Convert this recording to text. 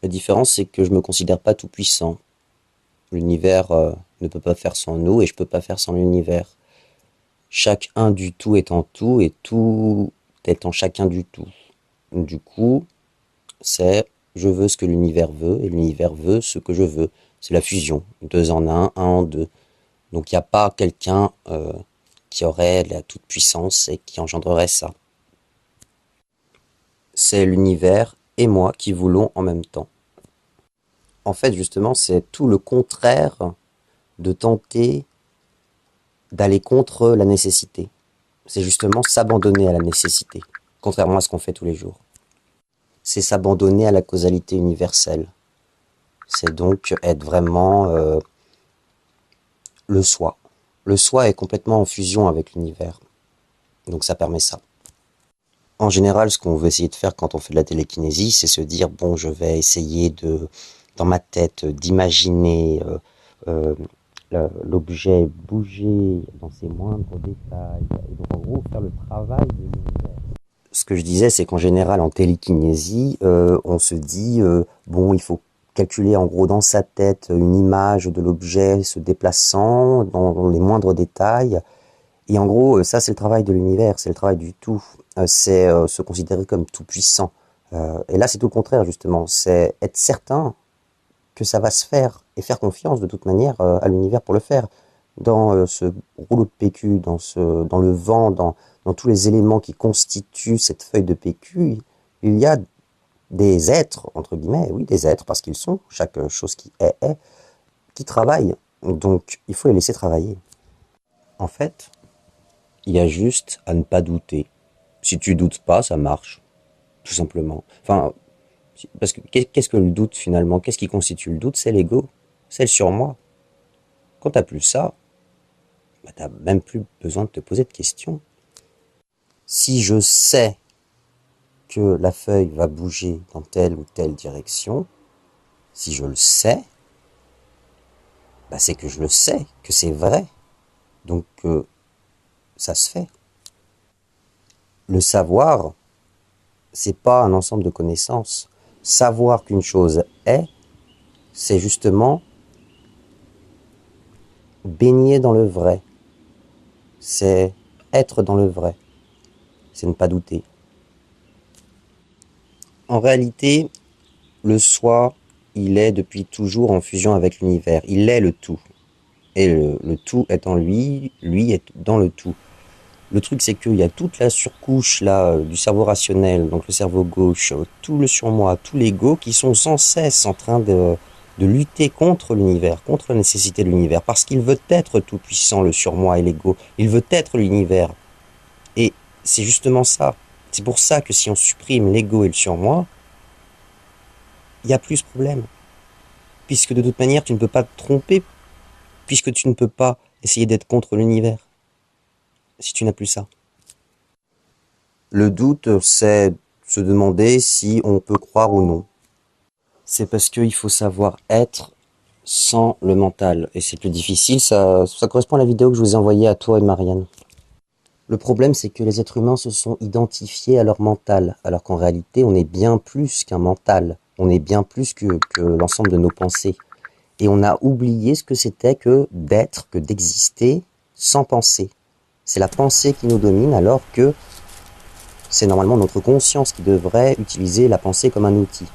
La différence, c'est que je me considère pas tout puissant. L'univers ne peut pas faire sans nous et je peux pas faire sans l'univers. Chaque un du tout est en tout et tout est en chacun du tout. Du coup, c'est je veux ce que l'univers veut et l'univers veut ce que je veux. C'est la fusion, deux en un en deux. Donc il n'y a pas quelqu'un qui aurait la toute-puissance et qui engendrerait ça. C'est l'univers et moi qui voulons en même temps. En fait, justement, c'est tout le contraire de tenter d'aller contre la nécessité. C'est justement s'abandonner à la nécessité, contrairement à ce qu'on fait tous les jours. C'est s'abandonner à la causalité universelle. C'est donc être vraiment le soi. Le soi est complètement en fusion avec l'univers. Donc ça permet ça. En général, ce qu'on veut essayer de faire quand on fait de la télékinésie, c'est se dire, bon, je vais essayer dans ma tête, d'imaginer l'objet bouger dans ses moindres détails. Et donc, en gros, faire le travail de l'univers. Ce que je disais, c'est qu'en général, en télékinésie, on se dit, bon, il faut calculer en gros dans sa tête une image de l'objet se déplaçant dans les moindres détails. Et en gros, ça, c'est le travail de l'univers, c'est le travail du tout. C'est se considérer comme tout puissant. Et là, c'est tout le contraire, justement. C'est être certain que ça va se faire et faire confiance de toute manière à l'univers pour le faire. Dans ce rouleau de PQ, dans le vent, dans tous les éléments qui constituent cette feuille de PQ, il y a des êtres, entre guillemets, oui, des êtres, parce qu'ils sont, chaque chose qui est, qui travaillent. Donc, il faut les laisser travailler. En fait, il y a juste à ne pas douter. Si tu doutes pas, ça marche, tout simplement. Enfin, parce que qu'est-ce que le doute finalement? Qu'est-ce qui constitue le doute? C'est l'ego, c'est le surmoi. Quand t'as plus ça, bah t'as même plus besoin de te poser de questions. Si je sais que la feuille va bouger dans telle ou telle direction, si je le sais, bah c'est que je le sais, que c'est vrai. Donc ça se fait. Le savoir, c'est pas un ensemble de connaissances. Savoir qu'une chose est, c'est justement baigner dans le vrai. C'est être dans le vrai. C'est ne pas douter. En réalité, le soi, il est depuis toujours en fusion avec l'univers. Il est le tout. Et le tout est en lui, lui est dans le tout. Le truc, c'est qu'il y a toute la surcouche là du cerveau rationnel, donc le cerveau gauche, tout le surmoi, tout l'ego, qui sont sans cesse en train de lutter contre l'univers, contre la nécessité de l'univers, parce qu'il veut être tout puissant, le surmoi et l'ego. Il veut être l'univers. Et c'est justement ça. C'est pour ça que si on supprime l'ego et le surmoi, il n'y a plus ce problème. Puisque de toute manière, tu ne peux pas te tromper, puisque tu ne peux pas essayer d'être contre l'univers, si tu n'as plus ça. Le doute, c'est se demander si on peut croire ou non. C'est parce qu'il faut savoir être sans le mental. Et c'est plus difficile, ça correspond à la vidéo que je vous ai envoyée à toi et Marianne. Le problème, c'est que les êtres humains se sont identifiés à leur mental, alors qu'en réalité, on est bien plus qu'un mental. On est bien plus que l'ensemble de nos pensées. Et on a oublié ce que c'était que d'être, que d'exister sans penser. C'est la pensée qui nous domine, alors que c'est normalement notre conscience qui devrait utiliser la pensée comme un outil.